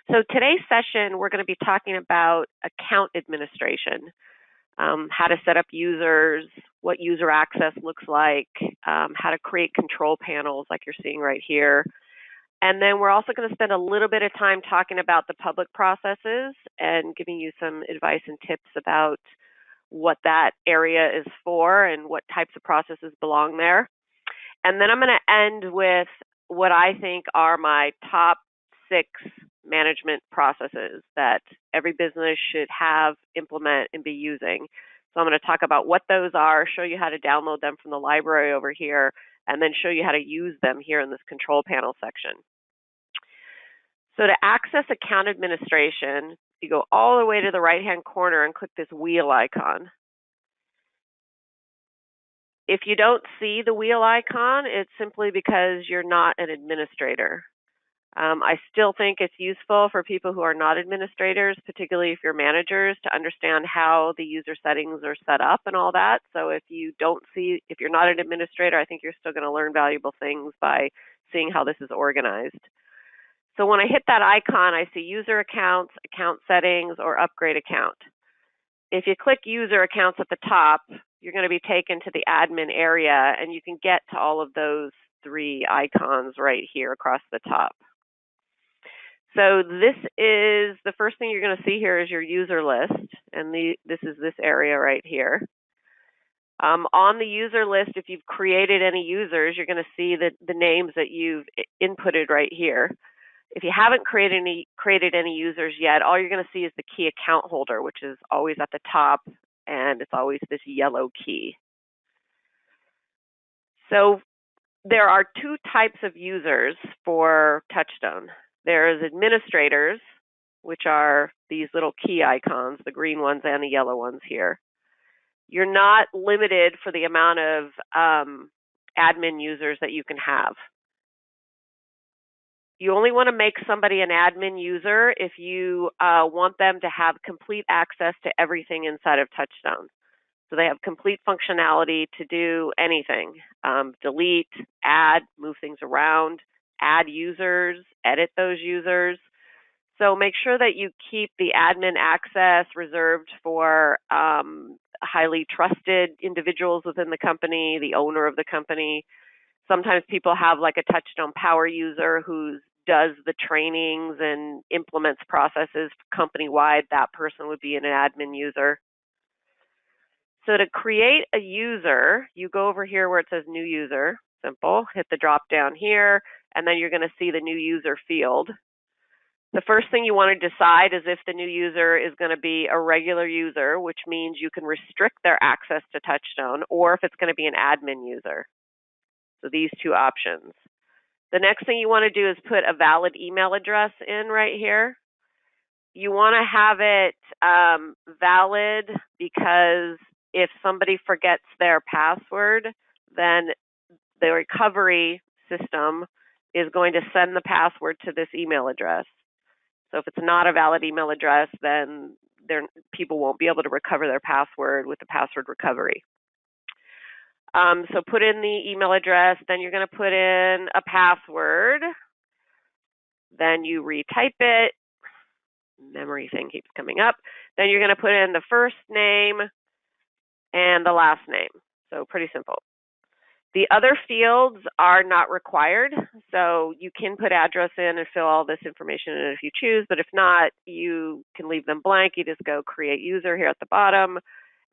So today's session, we're going to be talking about account administration, how to set up users, what user access looks like, how to create control panels like you're seeing right here. And then we're also going to spend a little bit of time talking about the public processes and giving you some advice and tips about what that area is for and what types of processes belong there. And then I'm going to end with what I think are my top 6 management processes that every business should have, implement, and be using. So I'm going to talk about what those are, show you how to download them from the library over here, and then show you how to use them here in this control panel section. So to access account administration, you go all the way to the right-hand corner and click this wheel icon. If you don't see the wheel icon, it's simply because you're not an administrator. I still think it's useful for people who are not administrators, particularly if you're managers, to understand how the user settings are set up and all that. So if you're not an administrator, I think you're still going to learn valuable things by seeing how this is organized. So when I hit that icon, I see user accounts, account settings, or upgrade account. If you click user accounts at the top, you're going to be taken to the admin area, and you can get to all of those 3 icons right here across the top. So this is the first thing you're going to see here is your user list, and this is this area right here. On the user list, if you've created any users, you're going to see the names that you've inputted right here. If you haven't created any users yet, all you're going to see is the key account holder, which is always at the top, and it's always this yellow key. So there are 2 types of users for TouchStone. There's administrators, which are these little key icons, the green ones and the yellow ones here. You're not limited for the amount of admin users that you can have. You only want to make somebody an admin user if you want them to have complete access to everything inside of TouchStone. So they have complete functionality to do anything, delete, add, move things around, add users, edit those users. So make sure that you keep the admin access reserved for highly trusted individuals within the company, the owner of the company. Sometimes people have like a TouchStone power user who does the trainings and implements processes company-wide. That person would be an admin user. So to create a user, you go over here where it says new user, simple, hit the drop down here, and then you're going to see the new user field. The first thing you want to decide is if the new user is going to be a regular user, which means you can restrict their access to TouchStone, or if it's going to be an admin user. So these 2 options. The next thing you want to do is put a valid email address in right here. You want to have it valid because if somebody forgets their password, then the recovery system is going to send the password to this email address. So if it's not a valid email address, then people won't be able to recover their password with the password recovery. So put in the email address, then you're going to put in a password, then you retype it, memory thing keeps coming up, then you're going to put in the first name and the last name, so pretty simple. The other fields are not required, so you can put address in and fill all this information in if you choose, but if not, you can leave them blank. You just go create user here at the bottom,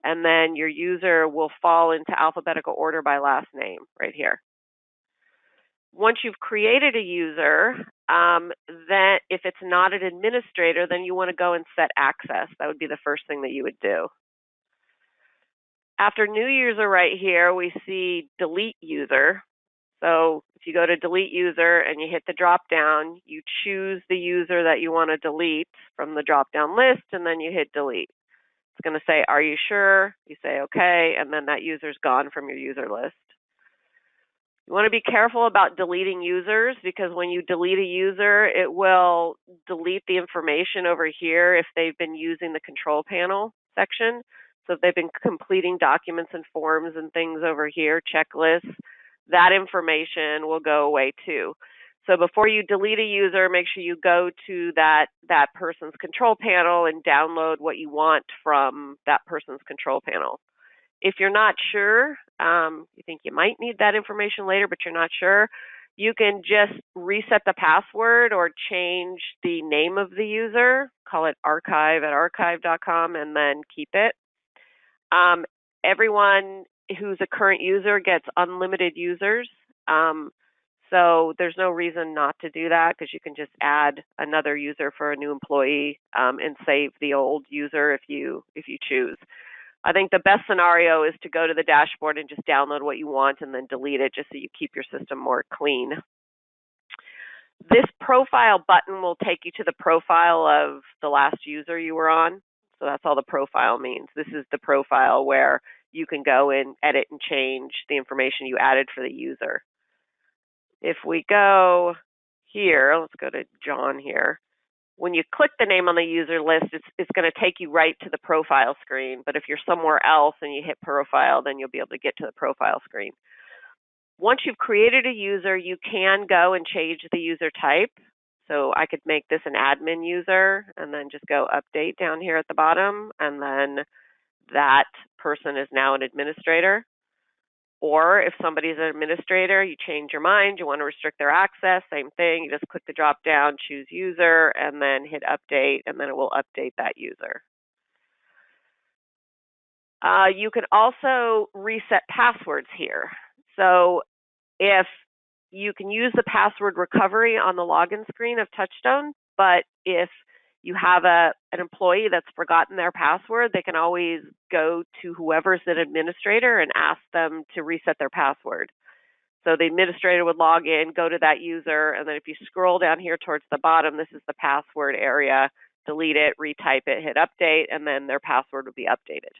and then your user will fall into alphabetical order by last name right here. Once you've created a user, then if it's not an administrator, then you want to go and set access. That would be the first thing that you would do. After new user right here, we see delete user. So if you go to delete user and you hit the drop down, you choose the user that you want to delete from the drop down list, and then you hit delete. It's going to say, are you sure? You say, okay, and then that user's gone from your user list. You want to be careful about deleting users because when you delete a user, it will delete the information over here if they've been using the control panel section. So if they've been completing documents and forms and things over here, checklists, that information will go away too. So before you delete a user, make sure you go to that person's control panel and download what you want from that person's control panel. If you're not sure, you think you might need that information later, but you're not sure, you can just reset the password or change the name of the user, call it archive@archive.com, and then keep it. Everyone who's a current user gets unlimited users. So there's no reason not to do that, because you can just add another user for a new employee and save the old user if you choose. I think the best scenario is to go to the dashboard and just download what you want and then delete it, just so you keep your system more clean. This profile button will take you to the profile of the last user you were on. So that's all the profile means. This is the profile where you can go and edit and change the information you added for the user. If we go here, let's go to John here. When you click the name on the user list, it's going to take you right to the profile screen. But if you're somewhere else and you hit profile, then you'll be able to get to the profile screen. Once you've created a user, you can go and change the user type. So I could make this an admin user and then just go update down here at the bottom, and then that person is now an administrator. Or if somebody's an administrator, you change your mind, you want to restrict their access, same thing. You just click the drop down, choose user, and then hit update, and then it will update that user. You can also reset passwords here. So if you can use the password recovery on the login screen of TouchStone, but if you have an employee that's forgotten their password, they can always go to whoever's an administrator and ask them to reset their password. So the administrator would log in, go to that user, and then if you scroll down here towards the bottom, this is the password area. Delete it, retype it, hit update, and then their password would be updated.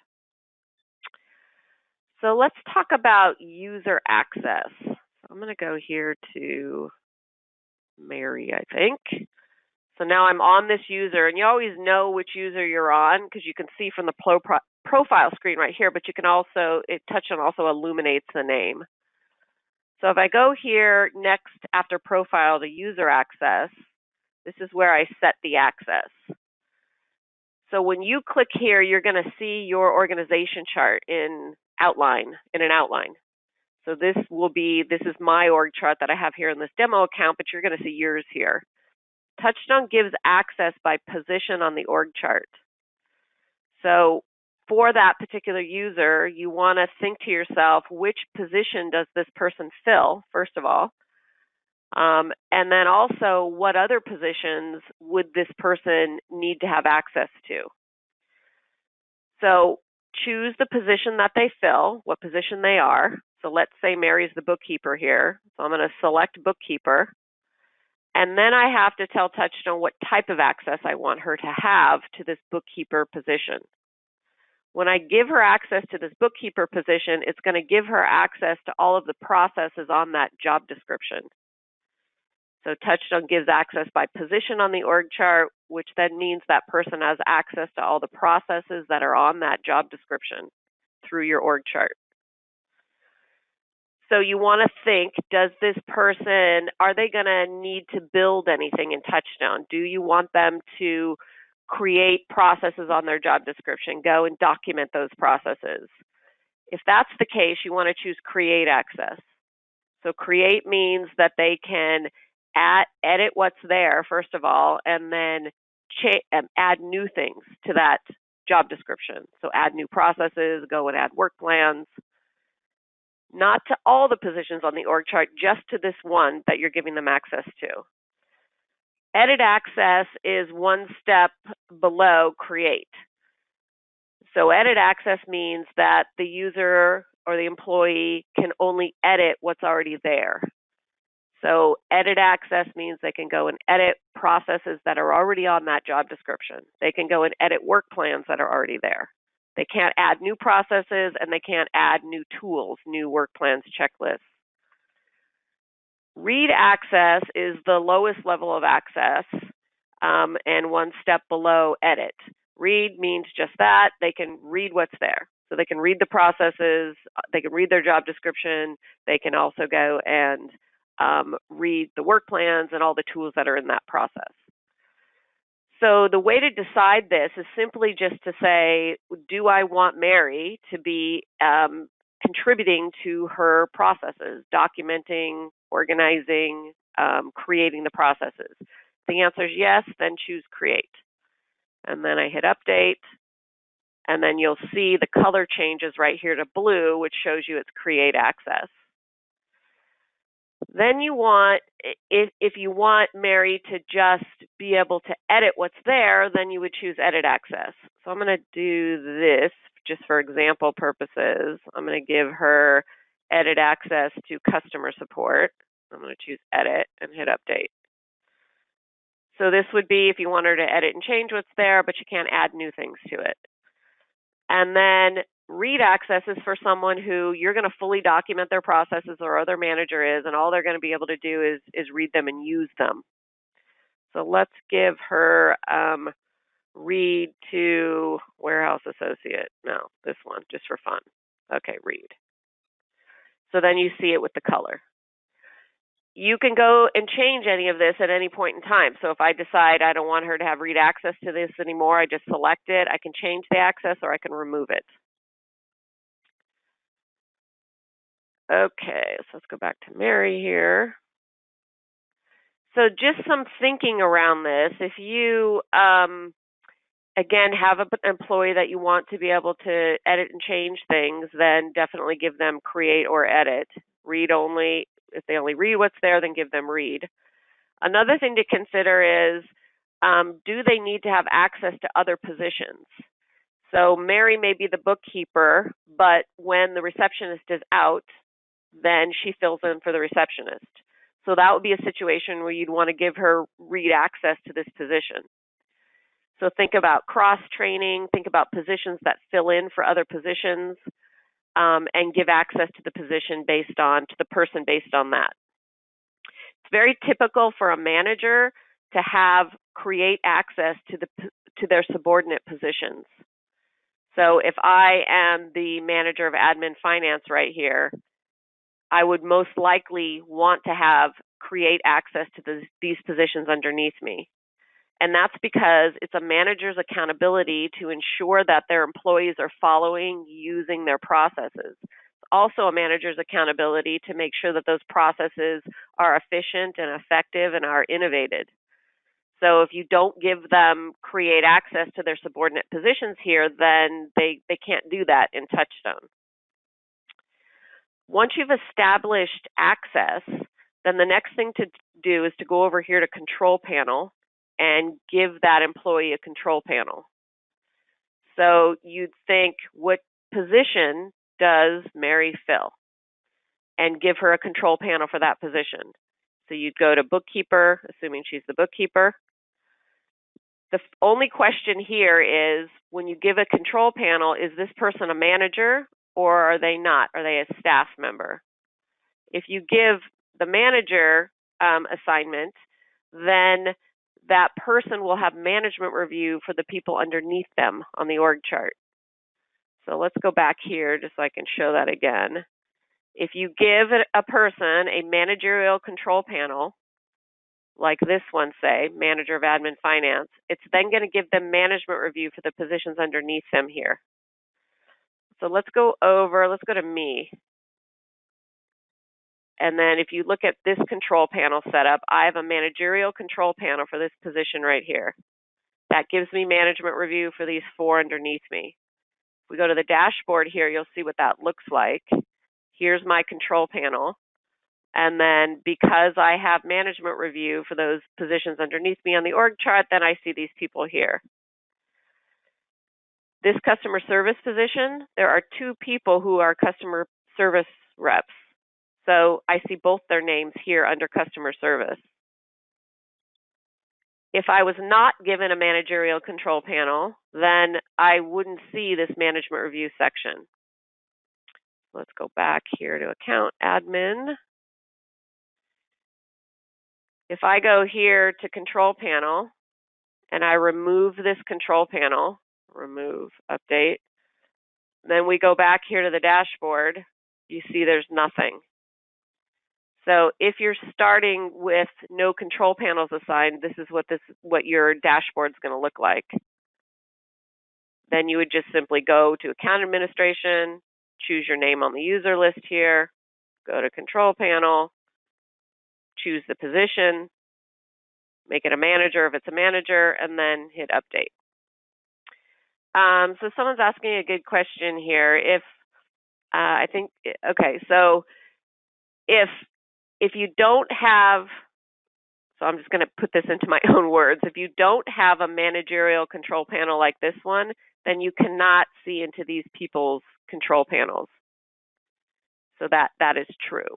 So let's talk about user access. So I'm going to go here to Mary, I think. So now I'm on this user, and you always know which user you're on because you can see from the profile screen right here, but you can also, TouchStone also illuminates the name. So if I go here next after profile to user access, this is where I set the access. So when you click here, you're going to see your organization chart in an outline. So this is my org chart that I have here in this demo account, but you're going to see yours here. TouchStone gives access by position on the org chart. So for that particular user, you want to think to yourself, which position does this person fill, first of all? And then also, what other positions would this person need to have access to? So choose the position that they fill, what position they are. So let's say Mary's the bookkeeper here. So I'm going to select bookkeeper. And then I have to tell TouchStone what type of access I want her to have to this bookkeeper position. When I give her access to this bookkeeper position, it's going to give her access to all of the processes on that job description. So TouchStone gives access by position on the org chart, which then means that person has access to all the processes that are on that job description through your org chart. So you want to think, does this person, are they going to need to build anything in TouchStone? Do you want them to create processes on their job description, go and document those processes? If that's the case, you want to choose create access. So create means that they can edit what's there, first of all, and then add new things to that job description. So add new processes, go and add work plans. Not to all the positions on the org chart, just to this one that you're giving them access to. Edit access is one step below create. So edit access means that the user or the employee can only edit what's already there. So edit access means they can go and edit processes that are already on that job description. They can go and edit work plans that are already there. They can't add new processes, and they can't add new tools, new work plans, checklists. Read access is the lowest level of access and one step below edit. Read means just that. They can read what's there. So they can read the processes. They can read their job description. They can also go and read the work plans and all the tools that are in that process. So the way to decide this is simply just to say, do I want Mary to be contributing to her processes, documenting, organizing, creating the processes? If the answer is yes, then choose create. And then I hit update, and then you'll see the color changes right here to blue, which shows you it's create access. Then you want, if you want Mary to just be able to edit what's there, then you would choose edit access. So I'm going to do this just for example purposes. I'm going to give her edit access to customer support. I'm going to choose edit and hit update. So this would be if you want her to edit and change what's there, but you can't add new things to it. And then read access is for someone who you're going to fully document their processes, or other manager is, and all they're going to be able to do is read them and use them. So let's give her read to warehouse associate. No, this one, just for fun. Okay, read. So then you see it with the color. You can go and change any of this at any point in time. So if I decide I don't want her to have read access to this anymore, I just select it. I can change the access or I can remove it. Okay, so let's go back to Mary here. So just some thinking around this. If you, again, have an employee that you want to be able to edit and change things, then definitely give them create or edit. Read only. If they only read what's there, then give them read. Another thing to consider is, do they need to have access to other positions? So Mary may be the bookkeeper, but when the receptionist is out, then she fills in for the receptionist. So that would be a situation where you'd want to give her read access to this position. So think about cross-training, think about positions that fill in for other positions, and give access to the position to the person based on that. It's very typical for a manager to have create access to their subordinate positions. So if I am the manager of admin finance right here, I would most likely want to have create access to these positions underneath me. And that's because it's a manager's accountability to ensure that their employees are following, using their processes. It's also a manager's accountability to make sure that those processes are efficient and effective and are innovated. So if you don't give them create access to their subordinate positions here, then they can't do that in TouchStone. Once you've established access, then the next thing to do is to go over here to Control Panel and give that employee a control panel. So you'd think, what position does Mary fill? And give her a control panel for that position. So you'd go to bookkeeper, assuming she's the bookkeeper. The only question here is, when you give a control panel, is this person a manager or are they not? Are they a staff member? If you give the manager assignment, then that person will have management review for the people underneath them on the org chart. So let's go back here just so I can show that again. If you give a person a managerial control panel, like this one, say, manager of admin finance, it's then going to give them management review for the positions underneath them here. So let's go to me. And then if you look at this control panel setup, I have a managerial control panel for this position right here. That gives me management review for these 4 underneath me. If we go to the dashboard here, you'll see what that looks like. Here's my control panel. And then because I have management review for those positions underneath me on the org chart, then I see these people here. This customer service position, there are 2 people who are customer service reps. So I see both their names here under customer service. If I was not given a managerial control panel, then I wouldn't see this management review section. Let's go back here to account admin. If I go here to control panel and I remove this control panel, remove, update, then we go back here to the dashboard, you see there's nothing. So if you're starting with no control panels assigned, this is what your dashboard's going to look like. Then you would just simply go to Account Administration, choose your name on the user list here, go to Control Panel, choose the position, make it a manager if it's a manager, and then hit Update. So someone's asking a good question here. So if you don't have, so I'm just going to put this into my own words, if you don't have a managerial control panel like this one, then you cannot see into these people's control panels. So that is true.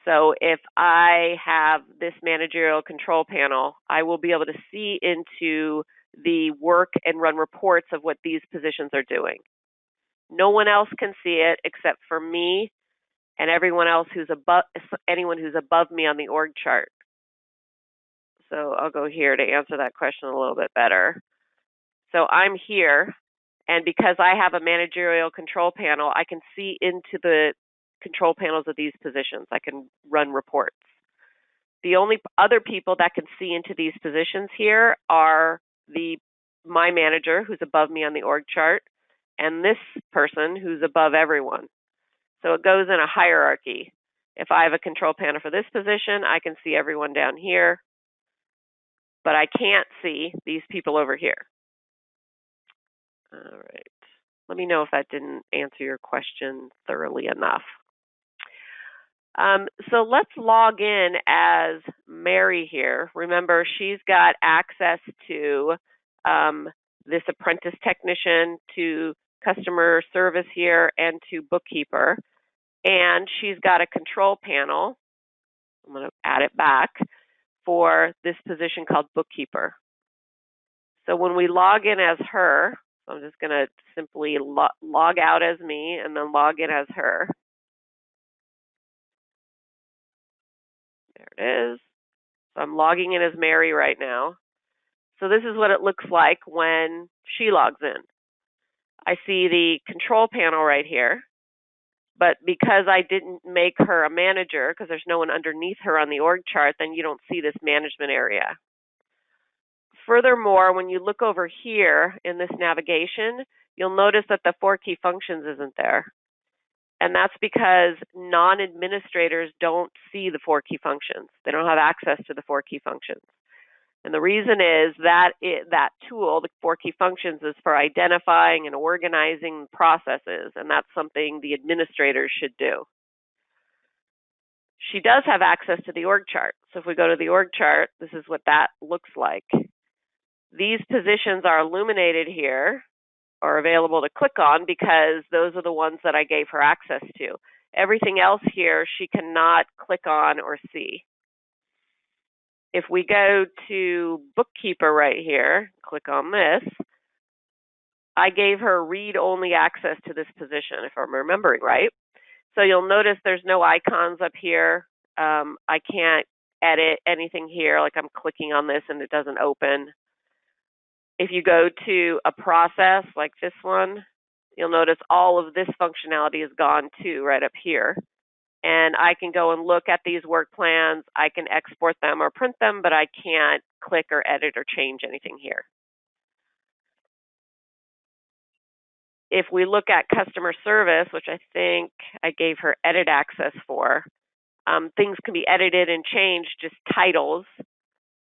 So if I have this managerial control panel, I will be able to see into the work and run reports of what these positions are doing. No one else can see it except for me and everyone else anyone who's above me on the org chart. So I'll go here to answer that question a little bit better. So I'm here, and because I have a managerial control panel, I can see into the control panels of these positions. I can run reports. The only other people that can see into these positions here are my manager, who's above me on the org chart, and this person who's above everyone. So it goes in a hierarchy. If I have a control panel for this position, I can see everyone down here, but I can't see these people over here. All right. Let me know if that didn't answer your question thoroughly enough. So let's log in as Mary here. Remember, she's got access to this apprentice technician, to customer service here, and to bookkeeper. And she's got a control panel. I'm going to add it back for this position called bookkeeper. So when we log in as her, I'm just going to simply log out as me and then log in as her. There it is. So I'm logging in as Mary right now. So this is what it looks like when she logs in. I see the control panel right here, but because I didn't make her a manager, because there's no one underneath her on the org chart, then you don't see this management area. Furthermore, when you look over here in this navigation, you'll notice that the 4 key functions isn't there. And that's because non-administrators don't see the 4 key functions. They don't have access to the 4 key functions. And the reason is that that tool, the 4 key functions, is for identifying and organizing processes, and that's something the administrators should do. She does have access to the org chart. So if we go to the org chart, this is what that looks like. These positions are illuminated here, or available to click on, because those are the ones that I gave her access to. Everything else here she cannot click on or see. If we go to bookkeeper right here, click on this, I gave her read-only access to this position, if I'm remembering right. So you'll notice there's no icons up here. I can't edit anything here, like I'm clicking on this and it doesn't open. If you go to a process like this one, you'll notice all of this functionality is gone too, right up here. And I can go and look at these work plans. I can export them or print them, but I can't click or edit or change anything here. If we look at customer service, which I think I gave her edit access for, things can be edited and changed, just titles,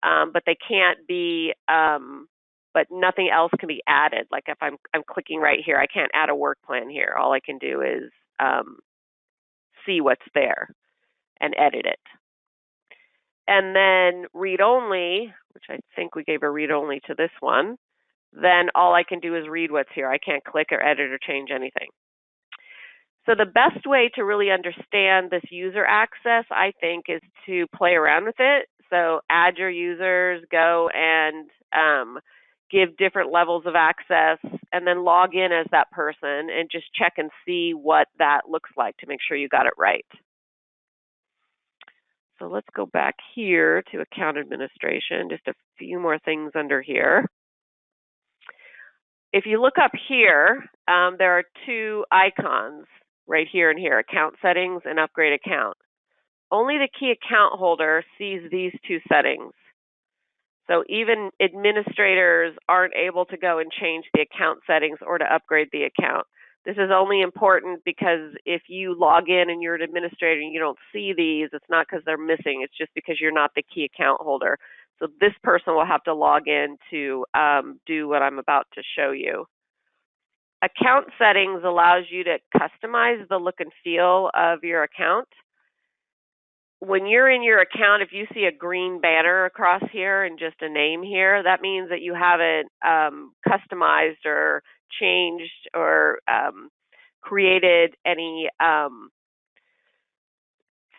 but they can't be, but nothing else can be added. Like if I'm clicking right here, I can't add a work plan here. All I can do is see what's there and edit it. And then read only, which I think we gave a read only to this one, then all I can do is read what's here. I can't click or edit or change anything. So the best way to really understand this user access, I think, is to play around with it. So add your users, go and give different levels of access, and then log in as that person and just check and see what that looks like to make sure you got it right. So let's go back here to account administration, just a few more things under here. If you look up here, there are 2 icons right here and here, account settings and upgrade account. only the key account holder sees these two settings. So even administrators aren't able to go and change the account settings or to upgrade the account. This is only important because if you log in and you're an administrator and you don't see these, it's not because they're missing, it's just because you're not the key account holder. So this person will have to log in to do what I'm about to show you. Account settings allows you to customize the look and feel of your account. When you're in your account, if you see a green banner across here and just a name here, that means that you haven't customized or changed or created any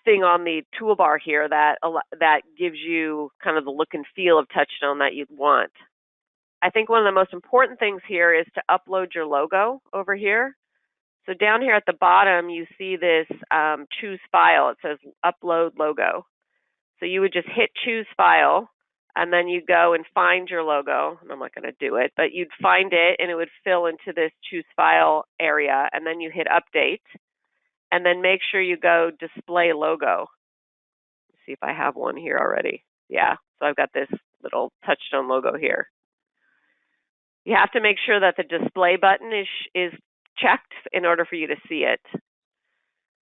thing on the toolbar here that gives you kind of the look and feel of TouchStone that you'd want. I think one of the most important things here is to upload your logo over here. So down here at the bottom, you see this choose file. It says upload logo. So you would just hit choose file, and then you go and find your logo. I'm not going to do it, but you'd find it, and it would fill into this choose file area, and then you hit update, and then make sure you go display logo. Let's see if I have one here already. Yeah, so I've got this little TouchStone logo here. You have to make sure that the display button is checked in order for you to see it.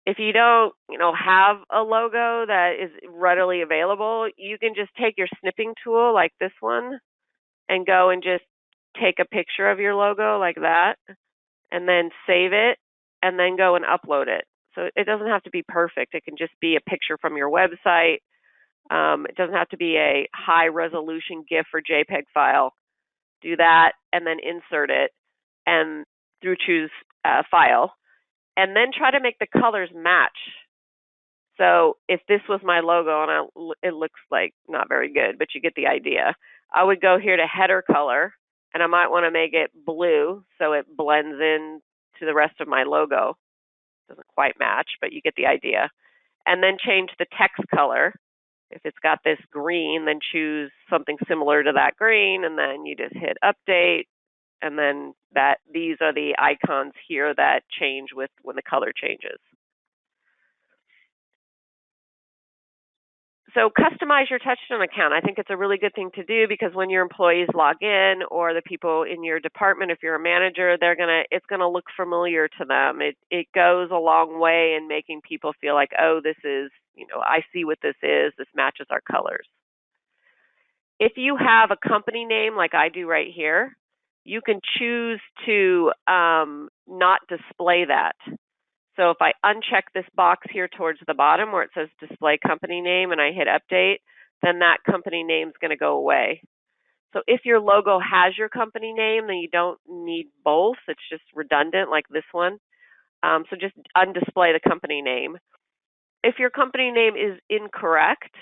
If you don't, have a logo that is readily available, you can just take your snipping tool like this one and go and just take a picture of your logo like that and then save it and then go and upload it. So it doesn't have to be perfect. It can just be a picture from your website. It doesn't have to be a high resolution GIF or JPEG file. Do that and then insert it and through choose file, and then try to make the colors match. So if this was my logo, and it looks like not very good, but you get the idea, I would go here to header color, and I might want to make it blue so it blends in to the rest of my logo. Doesn't quite match, but you get the idea. And then change the text color. If it's got this green, then choose something similar to that green, and then you just hit update. And then these are the icons here that change with when the color changes. So customize your TouchStone account. I think it's a really good thing to do because when your employees log in or the people in your department, if you're a manager, it's gonna look familiar to them. It goes a long way in making people feel like, oh, this is, I see what this is. This matches our colors. If you have a company name like I do right here, you can choose to not display that. So if I uncheck this box here towards the bottom where it says display company name and I hit update, then that company name is going to go away. So if your logo has your company name, then you don't need both. It's just redundant like this one. So just undisplay the company name. If your company name is incorrect,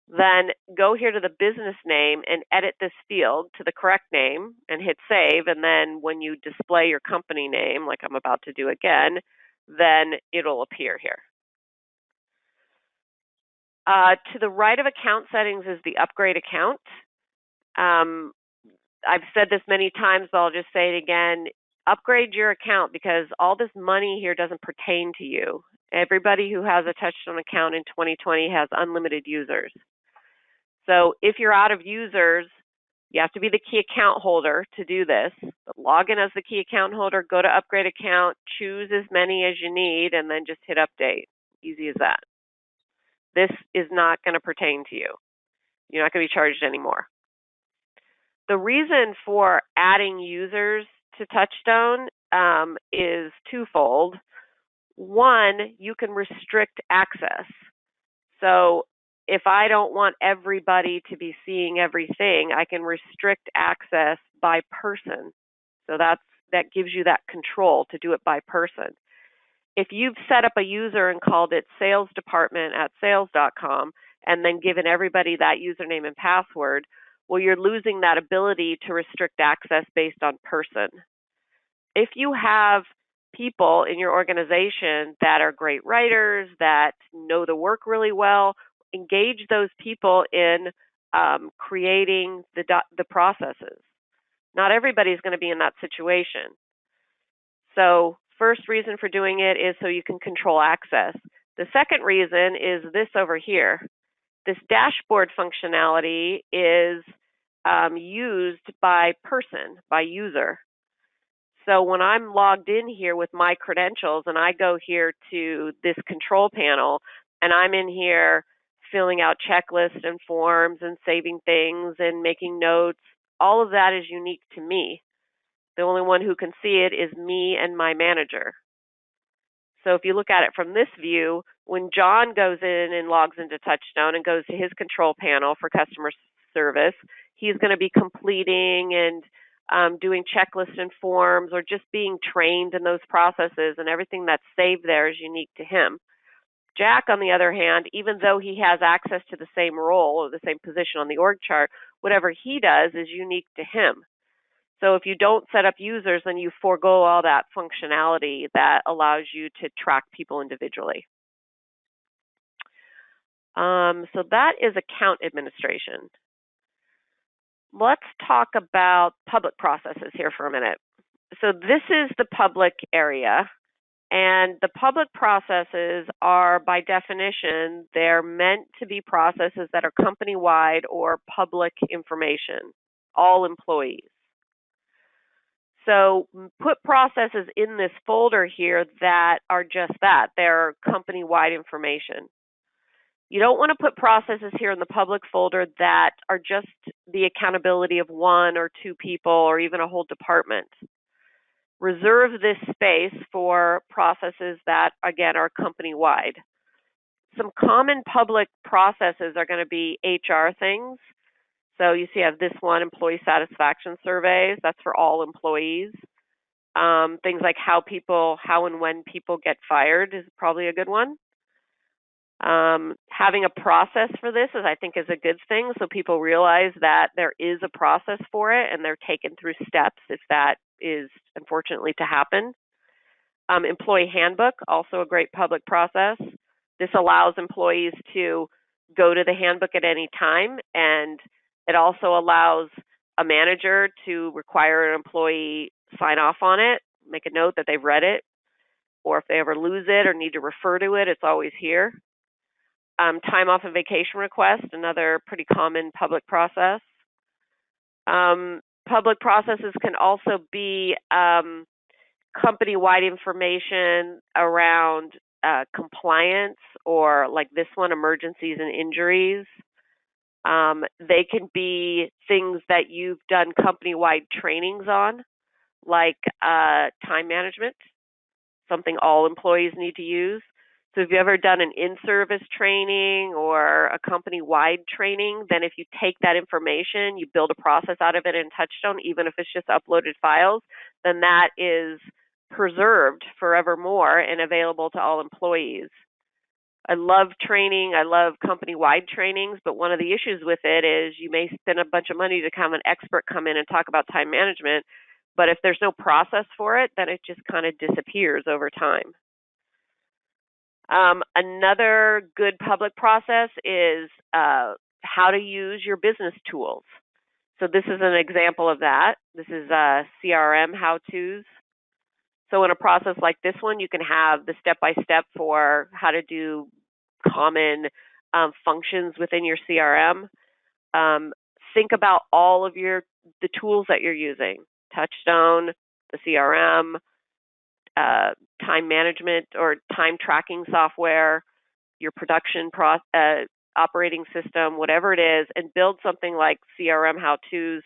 then go here to the business name and edit this field to the correct name and hit save. And then when you display your company name, like I'm about to do again, then it'll appear here. To the right of account settings is the upgrade account. I've said this many times, but I'll just say it again. Upgrade your account because all this money here doesn't pertain to you. Everybody who has a TouchStone account in 2020 has unlimited users. So if you're out of users, you have to be the key account holder to do this. But log in as the key account holder, go to upgrade account, choose as many as you need, and then just hit update. Easy as that. This is not going to pertain to you. You're not going to be charged anymore. The reason for adding users to TouchStone is twofold. One, you can restrict access. So if I don't want everybody to be seeing everything, I can restrict access by person. So that gives you that control to do it by person. If you've set up a user and called it salesdepartment@sales.com and then given everybody that username and password, well, you're losing that ability to restrict access based on person. If you have people in your organization that are great writers, that know the work really well, engage those people in creating the processes. Not everybody's going to be in that situation. So first reason for doing it is so you can control access. The second reason is this over here. This dashboard functionality is used by person, by user. So when I'm logged in here with my credentials and I go here to this control panel and I'm in here filling out checklists and forms and saving things and making notes, all of that is unique to me. The only one who can see it is me and my manager. So if you look at it from this view, when John goes in and logs into TouchStone and goes to his control panel for customer service, he's going to be completing and doing checklists and forms or just being trained in those processes, and everything that's saved there is unique to him. Jack, on the other hand, even though he has access to the same role or the same position on the org chart, whatever he does is unique to him. So if you don't set up users, then you forego all that functionality that allows you to track people individually. So that is account administration. Let's talk about public processes here for a minute. So this is the public area, and the public processes are, by definition, they're meant to be processes that are company-wide or public information, all employees. So put processes in this folder here that are just that. They're company-wide information. You don't want to put processes here in the public folder that are just the accountability of one or two people or even a whole department. Reserve this space for processes that, again, are company-wide. Some common public processes are going to be HR things. So you see I have this one, employee satisfaction surveys. That's for all employees. Things like how and when people get fired is probably a good one. Having a process for this I think is a good thing, so people realize that there is a process for it and they're taken through steps if that is unfortunately to happen. Employee handbook, also a great public process. This allows employees to go to the handbook at any time, and it also allows a manager to require an employee sign off on it, make a note that they've read it, or if they ever lose it or need to refer to it, it's always here. Time off and vacation request, another pretty common public process. Public processes can also be company-wide information around compliance, or like this one, emergencies and injuries. They can be things that you've done company-wide trainings on, like time management, something all employees need to use. So if you've ever done an in-service training or a company-wide training, then if you take that information, you build a process out of it in TouchStone, even if it's just uploaded files, then that is preserved forevermore and available to all employees. I love training. I love company-wide trainings, but one of the issues with it is you may spend a bunch of money to have an expert come in and talk about time management, but if there's no process for it, then it just kind of disappears over time. Another good public process is how to use your business tools. So this is an example of that. This is CRM how-tos. So in a process like this one, you can have the step-by-step for how to do common functions within your CRM. Think about all of the tools that you're using: TouchStone, the CRM, time management or time tracking software, your production operating system, whatever it is, and build something like CRM how-tos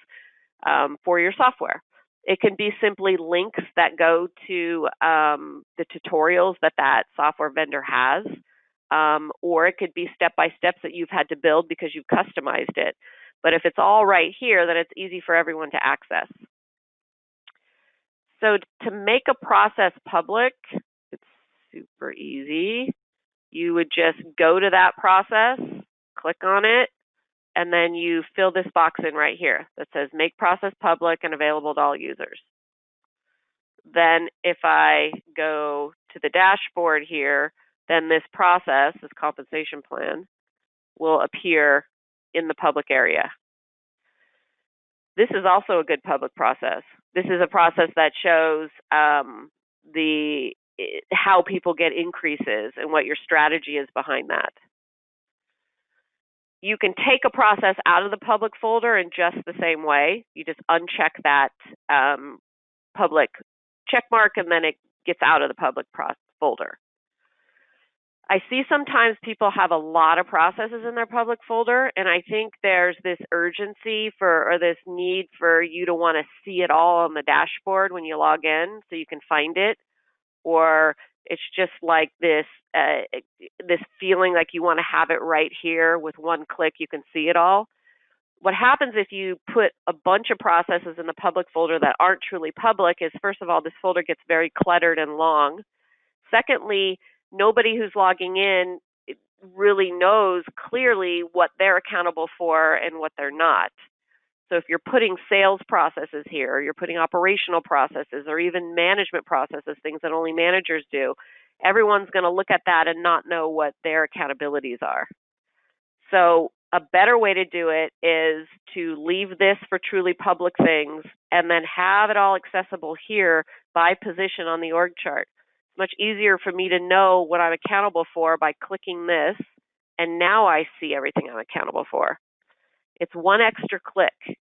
for your software. It can be simply links that go to the tutorials that software vendor has, or it could be step-by-steps that you've had to build because you've customized it. But if it's all right here, then it's easy for everyone to access. So to make a process public, it's super easy. You would just go to that process, click on it, and then you fill this box in right here that says make process public and available to all users. Then if I go to the dashboard here, then this process, this compensation plan, will appear in the public area. This is also a good public process. This is a process that shows the how people get increases and what your strategy is behind that. You can take a process out of the public folder in just the same way. You just uncheck that public check mark, and then it gets out of the public folder. I see sometimes people have a lot of processes in their public folder, and I think there's this urgency or this need for you to want to see it all on the dashboard when you log in so you can find it, or it's just like this feeling like you want to have it right here with one click, you can see it all. What happens if you put a bunch of processes in the public folder that aren't truly public is, first of all, this folder gets very cluttered and long. Secondly, nobody who's logging in really knows clearly what they're accountable for and what they're not. So if you're putting sales processes here, or you're putting operational processes, or even management processes, things that only managers do, everyone's going to look at that and not know what their accountabilities are. So a better way to do it is to leave this for truly public things and then have it all accessible here by position on the org chart. It's much easier for me to know what I'm accountable for by clicking this, and now I see everything I'm accountable for. It's one extra click.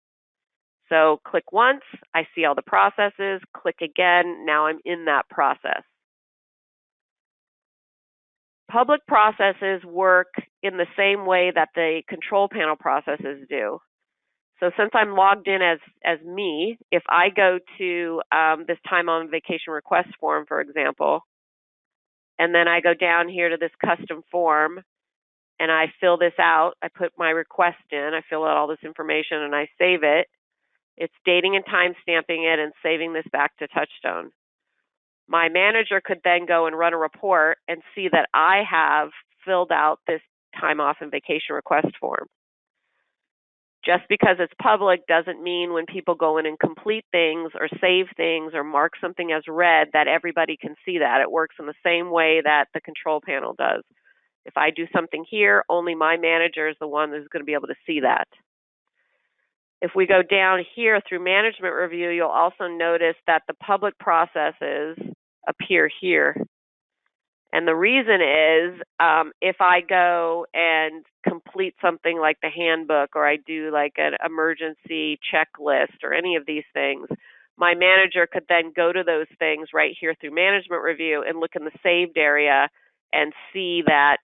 So click once, I see all the processes, click again, now I'm in that process. Public processes work in the same way that the control panel processes do. So since I'm logged in as me, if I go to this time on vacation request form, for example, and then I go down here to this custom form, and I fill this out, I put my request in, I fill out all this information, and I save it. It's dating and time stamping it and saving this back to TouchStone. My manager could then go and run a report and see that I have filled out this time off and vacation request form. Just because it's public doesn't mean when people go in and complete things or save things or mark something as read that everybody can see that. It works in the same way that the control panel does. If I do something here, only my manager is the one who's going to be able to see that. If we go down here through management review, you'll also notice that the public processes appear here. And the reason is if I go and complete something like the handbook, or I do like an emergency checklist or any of these things, my manager could then go to those things right here through management review and look in the saved area and see that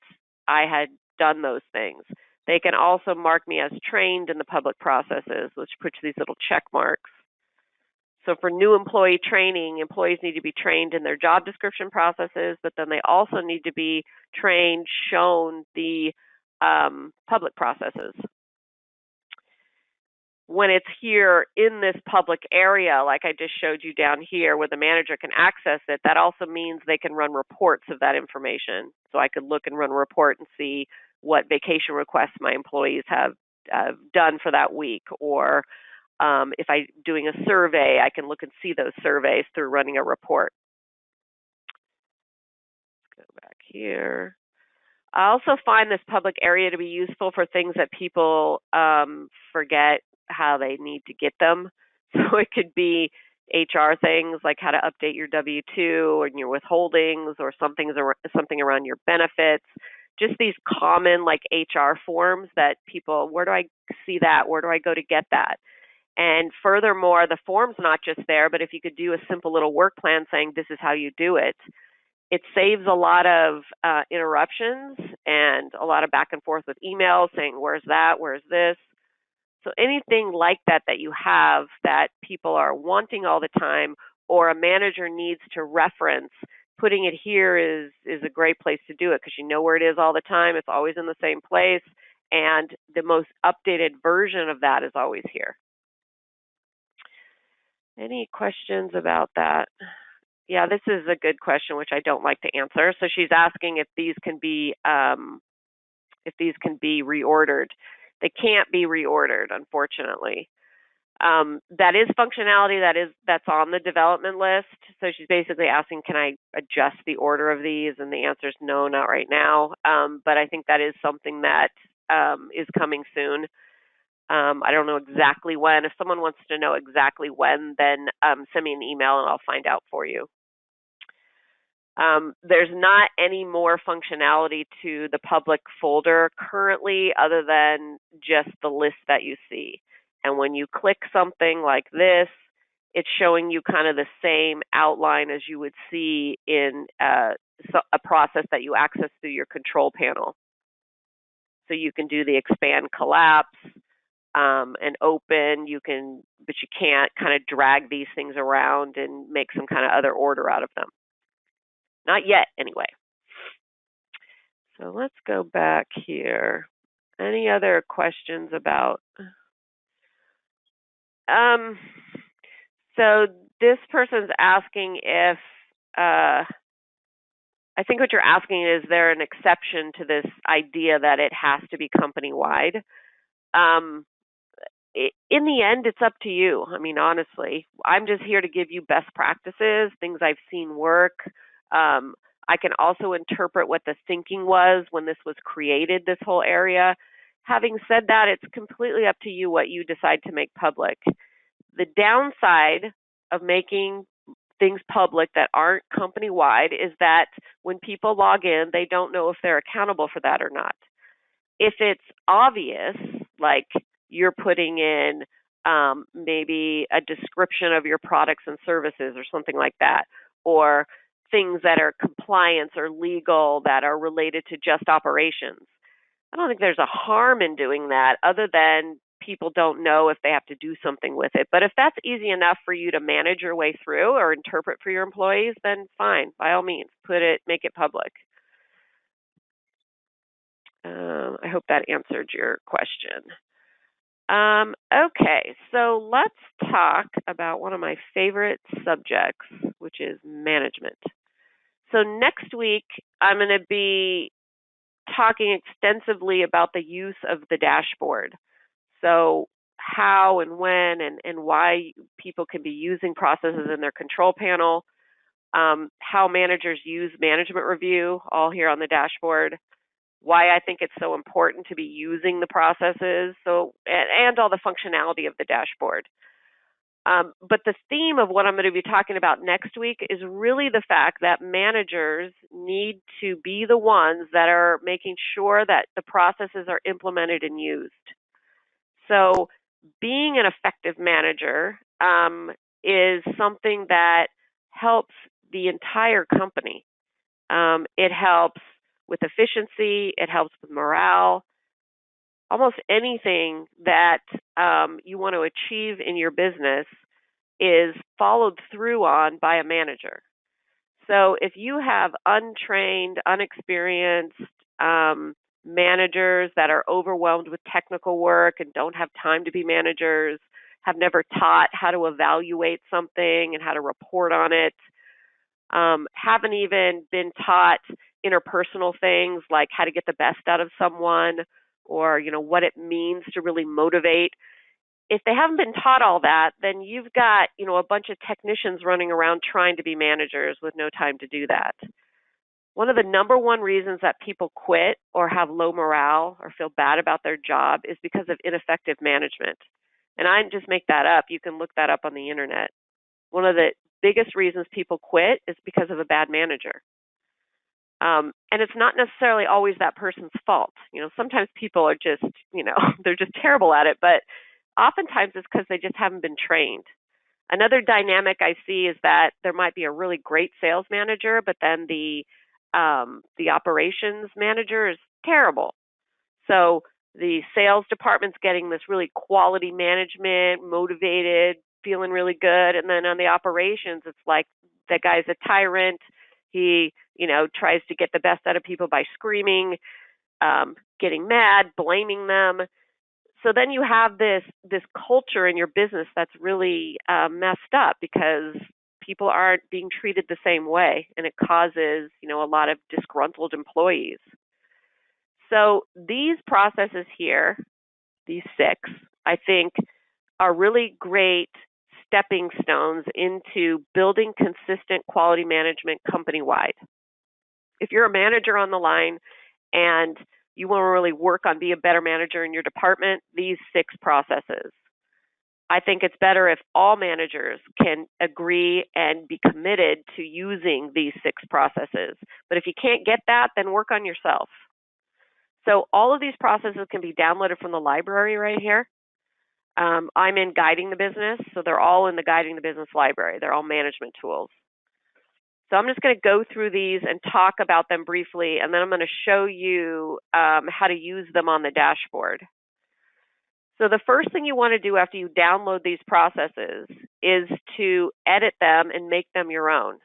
I had done those things. They can also mark me as trained in the public processes, which puts these little check marks. So for new employee training, employees need to be trained in their job description processes, but then they also need to be trained, shown the public processes. When it's here in this public area, like I just showed you down here where the manager can access it, that also means they can run reports of that information. So I could look and run a report and see what vacation requests my employees have done for that week, or if I'm doing a survey, I can look and see those surveys through running a report. Let's go back here. I also find this public area to be useful for things that people forget how they need to get them. So it could be HR things like how to update your W-2 and your withholdings, or something around your benefits. Just these common like HR forms that people, where do I see that? Where do I go to get that? And furthermore, the form's not just there, but if you could do a simple little work plan saying this is how you do it, it saves a lot of interruptions and a lot of back and forth with emails saying, where's that, where's this? So anything like that that you have that people are wanting all the time, or a manager needs to reference, putting it here is a great place to do it, because you know where it is all the time. It's always in the same place, and the most updated version of that is always here. Any questions about that? Yeah, this is a good question, which I don't like to answer. So she's asking if these can be reordered. They can't be reordered, unfortunately. That is functionality that's on the development list. So she's basically asking, can I adjust the order of these? And the answer is no, not right now. But I think that is something that is coming soon. I don't know exactly when. If someone wants to know exactly when, then send me an email and I'll find out for you. There's not any more functionality to the public folder currently other than just the list that you see. And when you click something like this, it's showing you kind of the same outline as you would see in a process that you access through your control panel. So you can do the expand, collapse, and open. But you can't kind of drag these things around and make some kind of other order out of them. Not yet, anyway. So let's go back here. Any other questions about? So this person's asking if, I think what you're asking is there an exception to this idea that it has to be company-wide? In the end, it's up to you. I mean, honestly, I'm just here to give you best practices, things I've seen work. I can also interpret what the thinking was when this was created, this whole area. Having said that, it's completely up to you what you decide to make public. The downside of making things public that aren't company-wide is that when people log in, they don't know if they're accountable for that or not. If it's obvious, like you're putting in maybe a description of your products and services or something like that, or things that are compliance or legal that are related to just operations, I don't think there's a harm in doing that other than people don't know if they have to do something with it. But if that's easy enough for you to manage your way through or interpret for your employees, then fine, by all means, make it public. I hope that answered your question. Okay, so let's talk about one of my favorite subjects, which is management. So next week, I'm going to be talking extensively about the use of the dashboard. So how and when and why people can be using processes in their control panel, how managers use management review, all here on the dashboard, why I think it's so important to be using the processes, and all the functionality of the dashboard. But the theme of what I'm going to be talking about next week is really the fact that managers need to be the ones that are making sure that the processes are implemented and used. So being an effective manager is something that helps the entire company. It helps with efficiency, it helps with morale. Almost anything that you want to achieve in your business is followed through on by a manager. So if you have untrained, unexperienced managers that are overwhelmed with technical work and don't have time to be managers, have never taught how to evaluate something and how to report on it, haven't even been taught interpersonal things like how to get the best out of someone or, what it means to really motivate. If they haven't been taught all that, then you've got, a bunch of technicians running around trying to be managers with no time to do that. One of the number one reasons that people quit or have low morale or feel bad about their job is because of ineffective management. And I didn't just make that up. You can look that up on the internet. One of the biggest reasons people quit is because of a bad manager. And it's not necessarily always that person's fault. Sometimes people are just, they're just terrible at it, but oftentimes it's because they just haven't been trained. Another dynamic I see is that there might be a really great sales manager, but then the operations manager is terrible. So the sales department's getting this really quality management, motivated, feeling really good. And then on the operations, it's like that guy's a tyrant. He, tries to get the best out of people by screaming, getting mad, blaming them. So then you have this culture in your business that's really messed up because people aren't being treated the same way, and it causes, a lot of disgruntled employees. So these processes here, these 6, I think, are really great stepping stones into building consistent quality management company-wide. If you're a manager on the line and you want to really work on being a better manager in your department, these 6 processes. I think it's better if all managers can agree and be committed to using these 6 processes. But if you can't get that, then work on yourself. So all of these processes can be downloaded from the library right here. I'm in Guiding the Business, so they're all in the Guiding the Business library. They're all management tools. So I'm just going to go through these and talk about them briefly, and then I'm going to show you how to use them on the dashboard. So the first thing you want to do after you download these processes is to edit them and make them your own.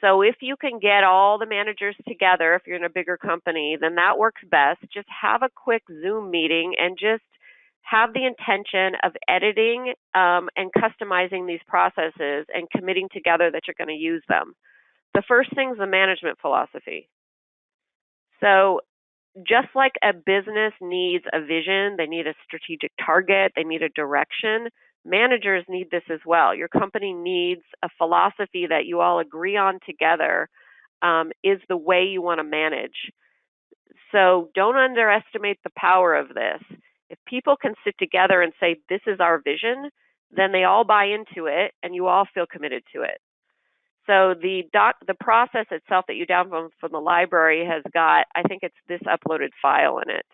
So if you can get all the managers together, if you're in a bigger company, then that works best. Just have a quick Zoom meeting and just have the intention of editing and customizing these processes and committing together that you're going to use them. The first thing is the management philosophy. So just like a business needs a vision, they need a strategic target, they need a direction, managers need this as well. Your company needs a philosophy that you all agree on together is the way you want to manage. So don't underestimate the power of this. If people can sit together and say, this is our vision, then they all buy into it and you all feel committed to it. So the process itself that you download from the library has got, I think it's this uploaded file in it.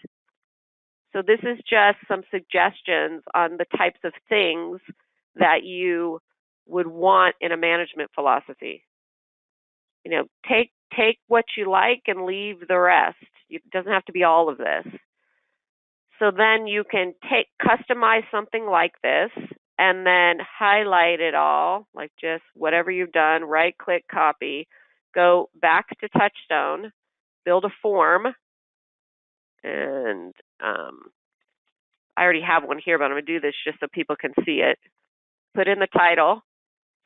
So this is just some suggestions on the types of things that you would want in a management philosophy. You know, take what you like and leave the rest. It doesn't have to be all of this. So then you can customize something like this and then highlight it all, like just whatever you've done, right-click, copy, go back to TouchStone, build a form, and I already have one here, but I'm going to do this just so people can see it. Put in the title.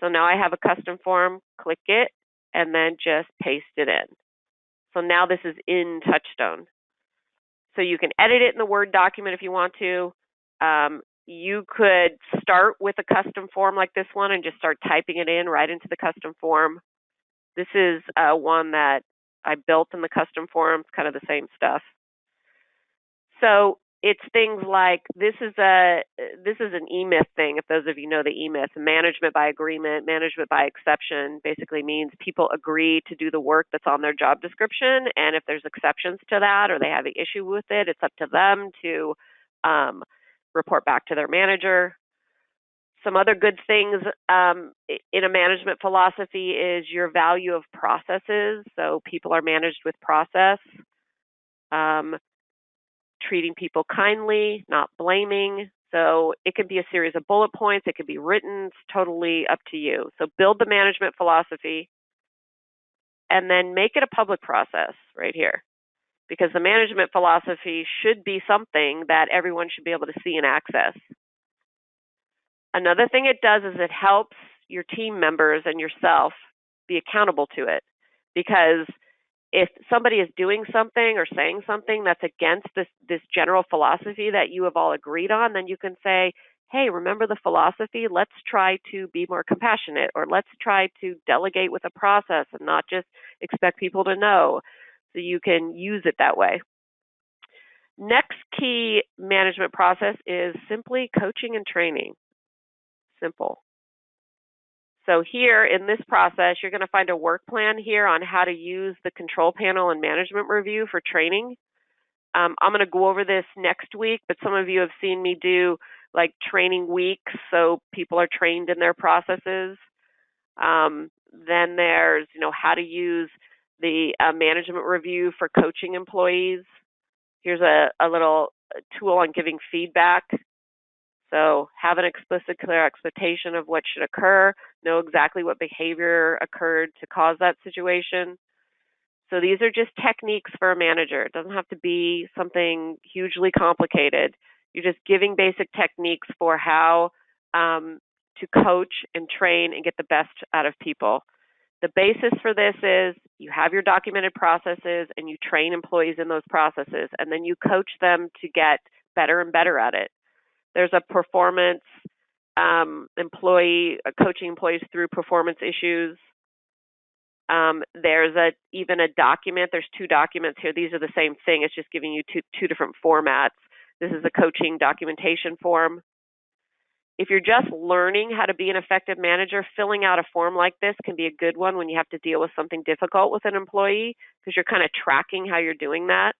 So now I have a custom form, click it, and then just paste it in. So now this is in TouchStone. So you can edit it in the Word document if you want to. You could start with a custom form like this one and just start typing it in right into the custom form. This is one that I built in the custom form. It's kind of the same stuff. So it's things like this is an E-Myth thing. If those of you know the E-Myth, management by agreement, management by exception, basically means people agree to do the work that's on their job description, and if there's exceptions to that or they have an issue with it, it's up to them to report back to their manager. Some other good things in a management philosophy is your value of processes. So people are managed with process. Treating people kindly, not blaming. So it could be a series of bullet points. It could be written. It's totally up to you. So build the management philosophy and then make it a public process right here, because the management philosophy should be something that everyone should be able to see and access. Another thing it does is it helps your team members and yourself be accountable to it, because if somebody is doing something or saying something that's against this general philosophy that you have all agreed on, then you can say, hey, remember the philosophy? Let's try to be more compassionate, or let's try to delegate with a process and not just expect people to know. So you can use it that way. Next key management process is simply coaching and training. Simple. So here in this process, you're going to find a work plan here on how to use the control panel and management review for training. I'm going to go over this next week, but some of you have seen me do like training weeks, so people are trained in their processes. Then there's, how to use the management review for coaching employees. Here's a little tool on giving feedback. So have an explicit, clear expectation of what should occur, know exactly what behavior occurred to cause that situation. So these are just techniques for a manager. It doesn't have to be something hugely complicated. You're just giving basic techniques for how to coach and train and get the best out of people. The basis for this is you have your documented processes and you train employees in those processes, and then you coach them to get better and better at it. There's a performance coaching employees through performance issues. There's even a document. There's 2 documents here. These are the same thing. It's just giving you two different formats. This is a coaching documentation form. If you're just learning how to be an effective manager, filling out a form like this can be a good one when you have to deal with something difficult with an employee, because you're kind of tracking how you're doing that.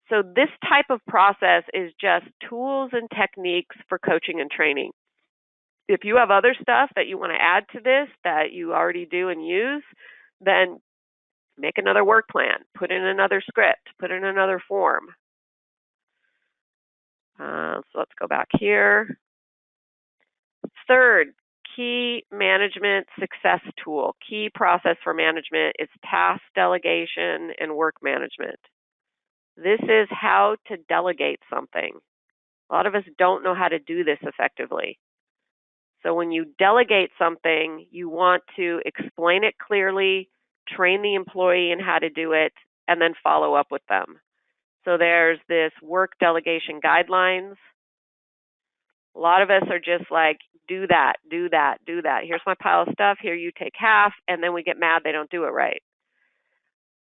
So this type of process is just tools and techniques for coaching and training. If you have other stuff that you want to add to this that you already do and use, then make another work plan, put in another script, put in another form. So let's go back here. Third, key management success tool, key process for management is task delegation and work management. This is how to delegate something. A lot of us don't know how to do this effectively. So when you delegate something, you want to explain it clearly, train the employee in how to do it, and then follow up with them. So there's this work delegation guidelines. A lot of us are just like, do that, do that, do that. Here's my pile of stuff. Here, you take half, and then we get mad they don't do it right.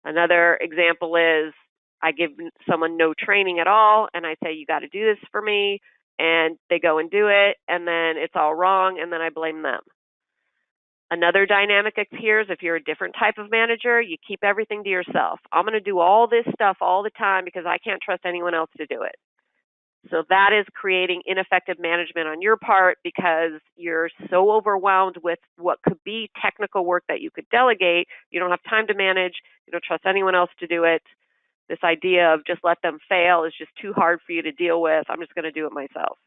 Another example is I give someone no training at all, and I say, you got to do this for me, and they go and do it, and then it's all wrong, and then I blame them. Another dynamic appears if you're a different type of manager, you keep everything to yourself. I'm going to do all this stuff all the time because I can't trust anyone else to do it. So that is creating ineffective management on your part because you're so overwhelmed with what could be technical work that you could delegate. You don't have time to manage. You don't trust anyone else to do it. This idea of just let them fail is just too hard for you to deal with. I'm just going to do it myself.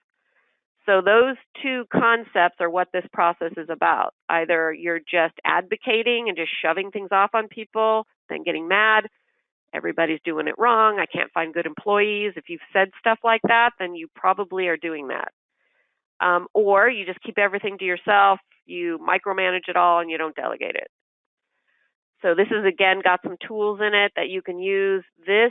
So those two concepts are what this process is about. Either you're just advocating and just shoving things off on people, then getting mad. Everybody's doing it wrong. I can't find good employees. If you've said stuff like that, then you probably are doing that. Or you just keep everything to yourself, you micromanage it all, and you don't delegate it. So this is, again, got some tools in it that you can use. This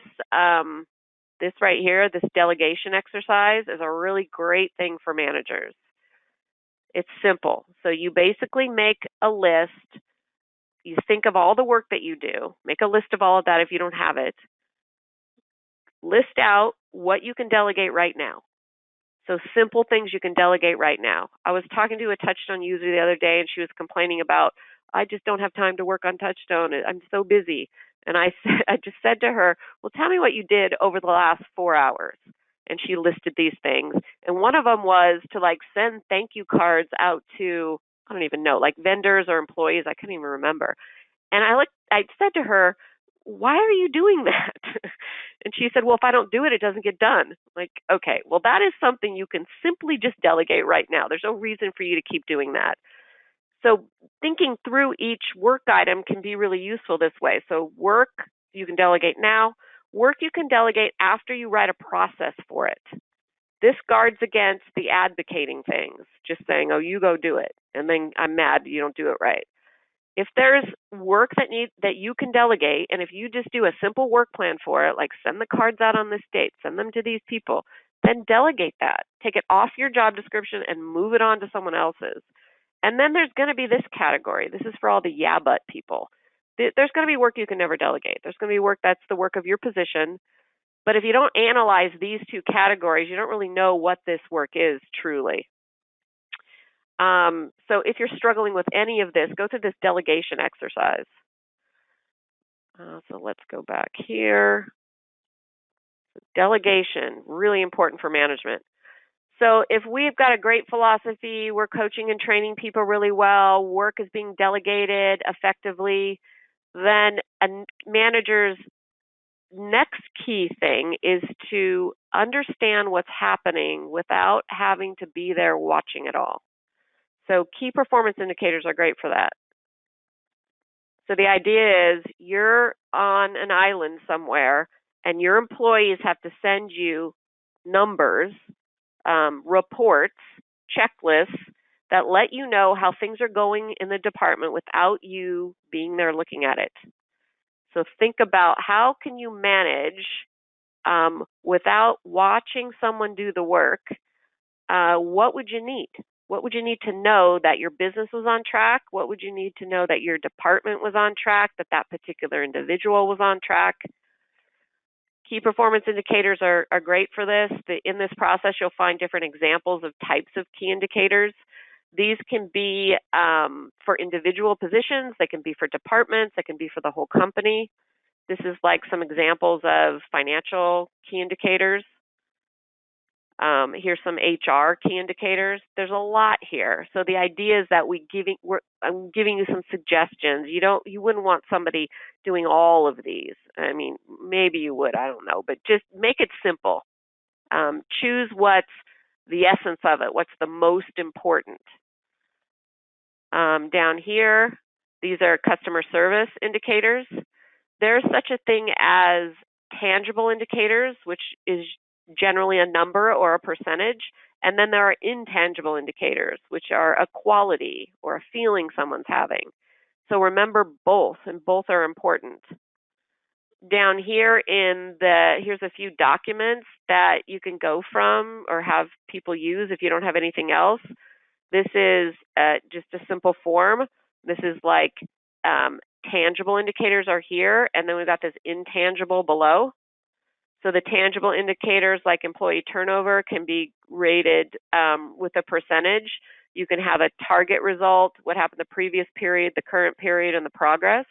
right here, this delegation exercise, is a really great thing for managers. It's simple. So you basically make a list. You think of all the work that you do. Make a list of all of that if you don't have it. List out what you can delegate right now. So simple things you can delegate right now. I was talking to a TouchStone user the other day, and she was complaining about, I just don't have time to work on TouchStone. I'm so busy. And I just said to her, well, tell me what you did over the last 4 hours. And she listed these things. And one of them was to send thank you cards out to, I don't even know, vendors or employees. I couldn't even remember. And I said to her, why are you doing that? And she said, well, if I don't do it, it doesn't get done. Okay, well, that is something you can simply just delegate right now. There's no reason for you to keep doing that. So thinking through each work item can be really useful this way. So work, you can delegate now. Work, you can delegate after you write a process for it. This guards against the advocating things, just saying, oh, you go do it, and then I'm mad you don't do it right. If there's work that you can delegate, and if you just do a simple work plan for it, like send the cards out on this date, send them to these people, then delegate that. Take it off your job description and move it on to someone else's. And then there's going to be this category. This is for all the yeah, but people. There's going to be work you can never delegate. There's going to be work that's the work of your position. But if you don't analyze these two categories, you don't really know what this work is truly. So if you're struggling with any of this, go through this delegation exercise. So let's go back here. Delegation, really important for management. So if we've got a great philosophy, we're coaching and training people really well, work is being delegated effectively, then a manager's next key thing is to understand what's happening without having to be there watching it all. So key performance indicators are great for that. So the idea is you're on an island somewhere and your employees have to send you numbers, reports, checklists that let you know how things are going in the department without you being there looking at it. So think about how can you manage without watching someone do the work. What would you need? What would you need to know that your business was on track? What would you need to know that your department was on track, that particular individual was on track? Key performance indicators are great for this. In this process, you'll find different examples of types of key indicators. These can be for individual positions, they can be for departments, they can be for the whole company. This is like some examples of financial key indicators. Here's some HR key indicators. There's a lot here. So the idea is that I'm giving you some suggestions. You wouldn't want somebody doing all of these. I mean, maybe you would, I don't know, but just make it simple. Choose what's the essence of it, what's the most important. Down here, these are customer service indicators. There's such a thing as tangible indicators, which is generally a number or a percentage, and then there are intangible indicators, which are a quality or a feeling someone's having. So remember both, and both are important. Down here here's a few documents that you can go from or have people use if you don't have anything else. This is just a simple form. This is like tangible indicators are here, and then we've got this intangible below. So the tangible indicators like employee turnover can be rated with a percentage. You can have a target result, what happened the previous period, the current period, and the progress.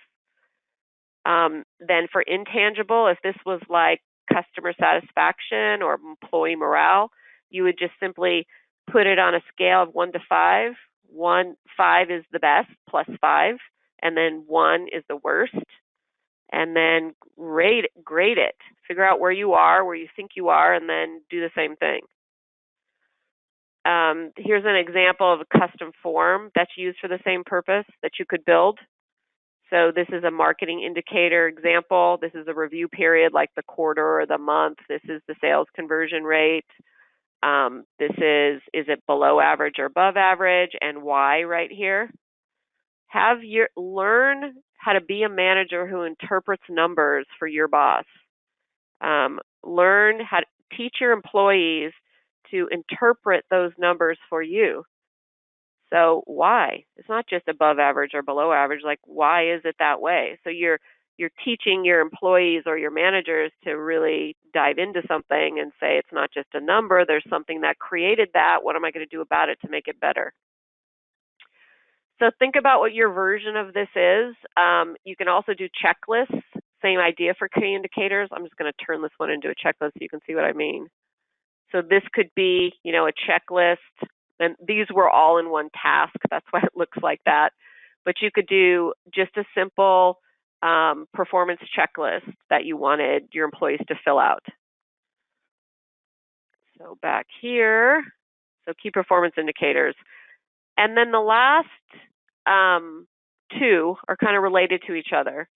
Then for intangible, if this was like customer satisfaction or employee morale, you would just simply put it on a scale of 1 to 5. 5 is the best, +5, and then 1 is the worst. And then grade it. Figure out where you are, where you think you are, and then do the same thing. Here's an example of a custom form that's used for the same purpose that you could build. So this is a marketing indicator example. This is a review period like the quarter or the month. This is the sales conversion rate. This is it below average or above average, and why right here. Learn how to be a manager who interprets numbers for your boss. Learn how to teach your employees to interpret those numbers for you. So why? It's not just above average or below average. Like, why is it that way? So you're teaching your employees or your managers to really dive into something and say it's not just a number. There's something that created that. What am I going to do about it to make it better? So think about what your version of this is. You can also do checklists. Same idea for key indicators. I'm just going to turn this one into a checklist so you can see what I mean. So this could be, a checklist. And these were all in one task. That's why it looks like that. But you could do just a simple performance checklist that you wanted your employees to fill out. So back here, so key performance indicators. And then the last two are kind of related to each other.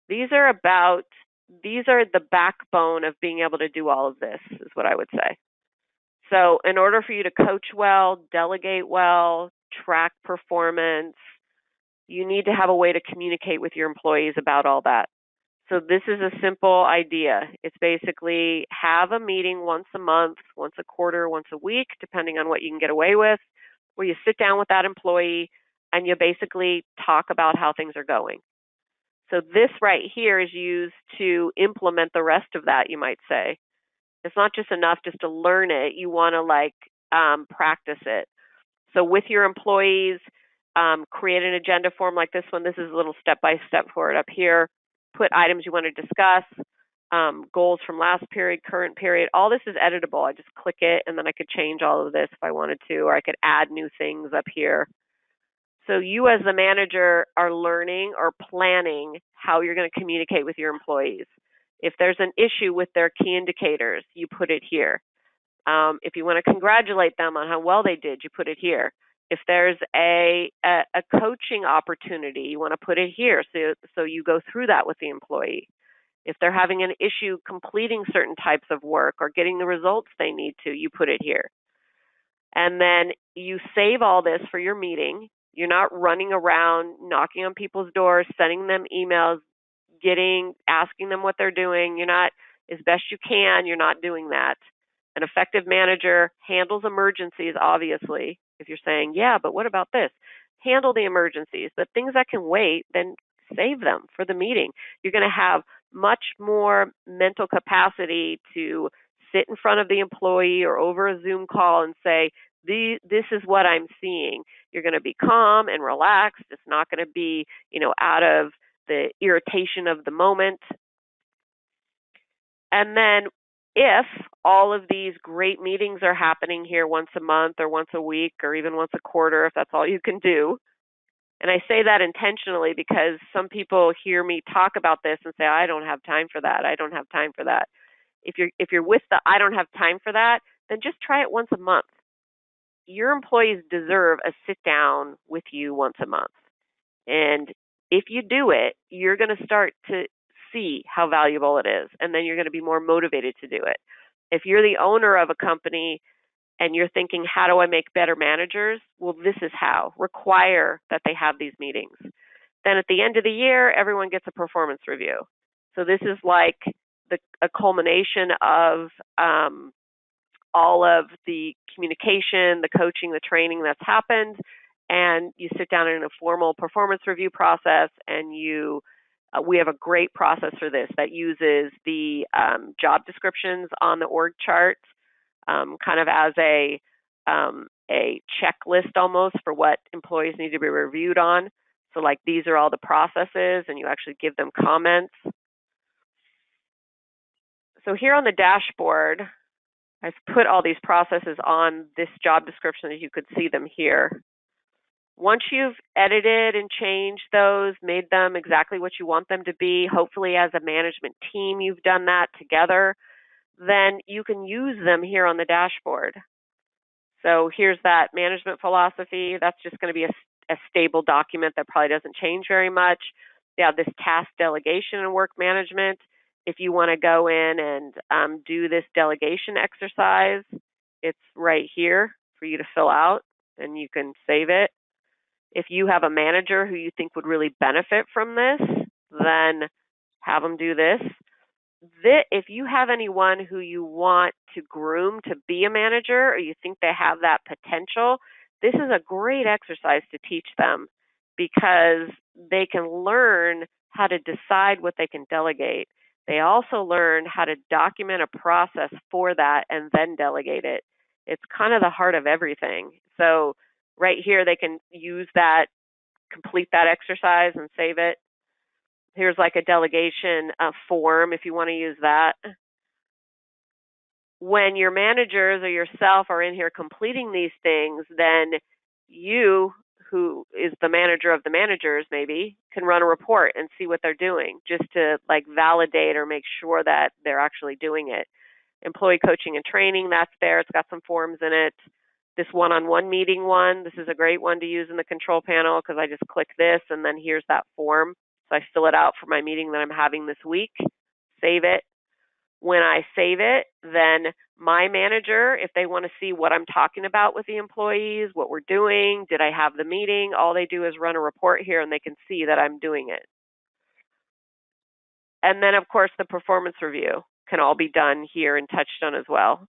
These are the backbone of being able to do all of this, is what I would say. So in order for you to coach well, delegate well, track performance, you need to have a way to communicate with your employees about all that. So this is a simple idea. It's basically have a meeting once a month, once a quarter, once a week, depending on what you can get away with, where you sit down with that employee and you basically talk about how things are going. So this right here is used to implement the rest of that, you might say. It's not just enough just to learn it. You want to practice it. So with your employees, create an agenda form like this one. This is a little step-by-step for it up here. Put items you want to discuss, goals from last period, current period. All this is editable. I just click it, and then I could change all of this if I wanted to, or I could add new things up here. So you as the manager are learning or planning how you're going to communicate with your employees. If there's an issue with their key indicators, you put it here. If you want to congratulate them on how well they did, you put it here. If there's a coaching opportunity, you want to put it here. So you go through that with the employee. If they're having an issue completing certain types of work or getting the results they need to, you put it here. And then you save all this for your meeting. You're not running around, knocking on people's doors, sending them emails, asking them what they're doing. You're not, as best you can, you're not doing that. An effective manager handles emergencies, obviously. If you're saying, yeah, but what about this? Handle the emergencies, but things that can wait, then save them for the meeting. You're going to have much more mental capacity to sit in front of the employee or over a Zoom call and say, this is what I'm seeing. You're going to be calm and relaxed. It's not going to be, out of the irritation of the moment. And then if all of these great meetings are happening here once a month or once a week or even once a quarter, if that's all you can do, and I say that intentionally because some people hear me talk about this and say, I don't have time for that. I don't have time for that. If you're with the I don't have time for that, then just try it once a month. Your employees deserve a sit down with you once a month. And if you do it, you're going to start to see how valuable it is. And then you're going to be more motivated to do it. If you're the owner of a company and you're thinking, how do I make better managers? Well, this is how. Require that they have these meetings. Then at the end of the year, everyone gets a performance review. So this is like a culmination of all of the communication, the coaching, the training that's happened, and you sit down in a formal performance review process, and we have a great process for this that uses the job descriptions on the org chart kind of as a checklist almost for what employees need to be reviewed on. So like these are all the processes, and you actually give them comments. So here on the dashboard, I've put all these processes on this job description as you could see them here. Once you've edited and changed those, made them exactly what you want them to be, hopefully as a management team you've done that together, then you can use them here on the dashboard. So here's that management philosophy. That's just going to be a stable document that probably doesn't change very much. Yeah, this task delegation and work management. If you want to go in and do this delegation exercise, it's right here for you to fill out, and you can save it. If you have a manager who you think would really benefit from this, then have them do this. If you have anyone who you want to groom to be a manager or you think they have that potential, this is a great exercise to teach them because they can learn how to decide what they can delegate. They also learn how to document a process for that and then delegate it. It's kind of the heart of everything. So right here, they can use that, complete that exercise and save it. Here's like a delegation form if you want to use that. When your managers or yourself are in here completing these things, then you, who is the manager of the managers maybe, can run a report and see what they're doing just to like validate or make sure that they're actually doing it. Employee coaching and training, that's there. It's got some forms in it. This one-on-one meeting one, this is a great one to use in the control panel because I just click this and then here's that form. So I fill it out for my meeting that I'm having this week, save it. When I save it, then my manager, if they want to see what I'm talking about with the employees, what we're doing, did I have the meeting, all they do is run a report here and they can see that I'm doing it. And then, of course, the performance review can all be done here in TouchStone as well.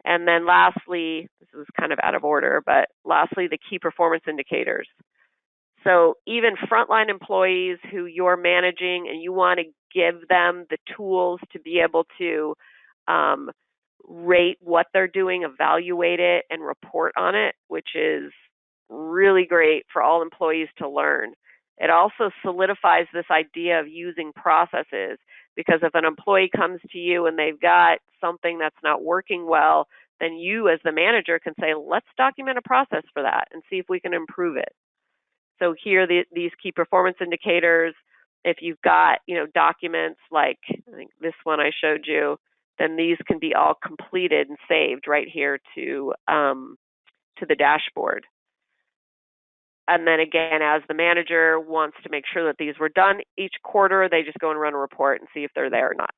And then lastly, this is kind of out of order, but lastly, the key performance indicators. So even frontline employees who you're managing and you want to give them the tools to be able to rate what they're doing, evaluate it, and report on it, which is really great for all employees to learn. It also solidifies this idea of using processes because if an employee comes to you and they've got something that's not working well, then you as the manager can say, let's document a process for that and see if we can improve it. So here, these key performance indicators, if you've got, documents like I think this one I showed you, then these can be all completed and saved right here to the dashboard. And then again, as the manager wants to make sure that these were done each quarter, they just go and run a report and see if they're there or not.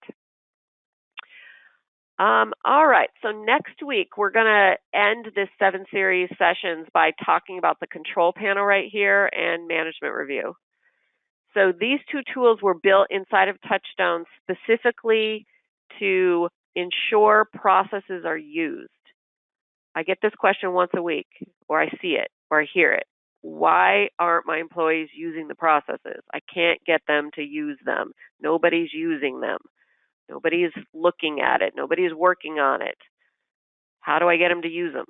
All right, so next week we're going to end this 7-series sessions by talking about the control panel right here and management review. So these two tools were built inside of TouchStone specifically to ensure processes are used. I get this question once a week, or I see it, or I hear it. why aren't my employees using the processes? I can't get them to use them. Nobody's using them. Nobody's looking at it. Nobody's working on it. How do I get them to use them?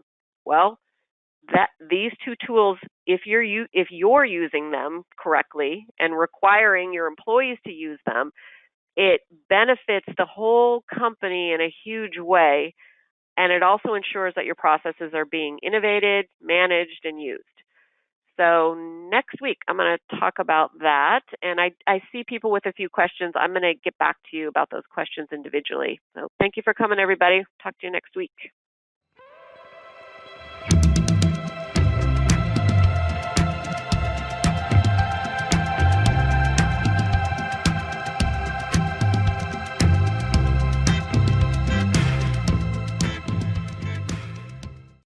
Well, these two tools, if you're using them correctly and requiring your employees to use them, it benefits the whole company in a huge way, and it also ensures that your processes are being innovated, managed, and used. So next week, I'm going to talk about that, and I see people with a few questions. I'm going to get back to you about those questions individually. So thank you for coming, everybody. Talk to you next week.